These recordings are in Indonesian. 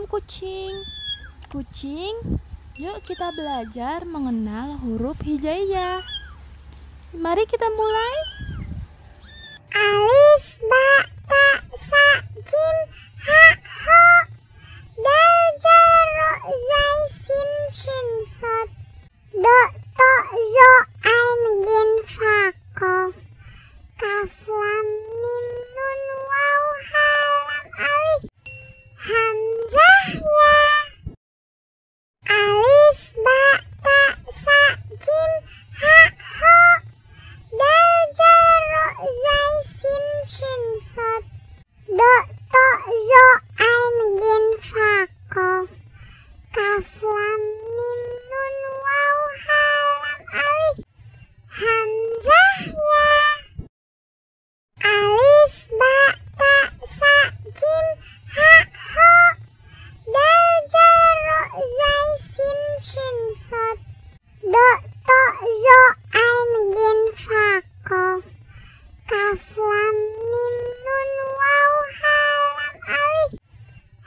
kucing. Kucing, yuk kita belajar mengenal huruf hijaiyah. Mari kita mulai. Alif, ba, ta, sa, jim, ha, ho, dal, ja, ro, zai, sin, shin, sod, do, to, zo, ain, gin, fa, qaf, kaf, lam, mim, nun, waw, ha, lam, alif, hamzah, ya. Alif, ba, ta, sa, jim, ha, ho, dal, ja, ro, zai, sin, shin, sod, do, to, zo, ain, gin, fa, qaf, kaf, lam, mim, nun, waw, ha, lam, alif, hamzah, ya. Alif, ba, ta, sa, jim, ha, ho, dal, ja, ro, zai, sin, shin, sod, do, to, zo, ain, gin, fa, qaf, kaf, lam, mim, nun, waw, ha, lam, alif,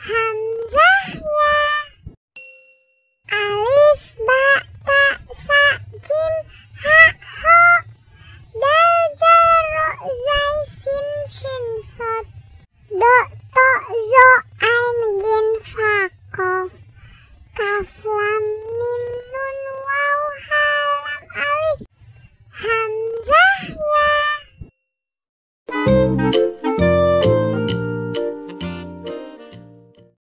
hamzah, ya. Alif, ba, ta, sa, jim, ha, ho, dal, ja, ro, zai, sin, shin, sod, do, to, zo, ain, gin, fa, qaf, kaf,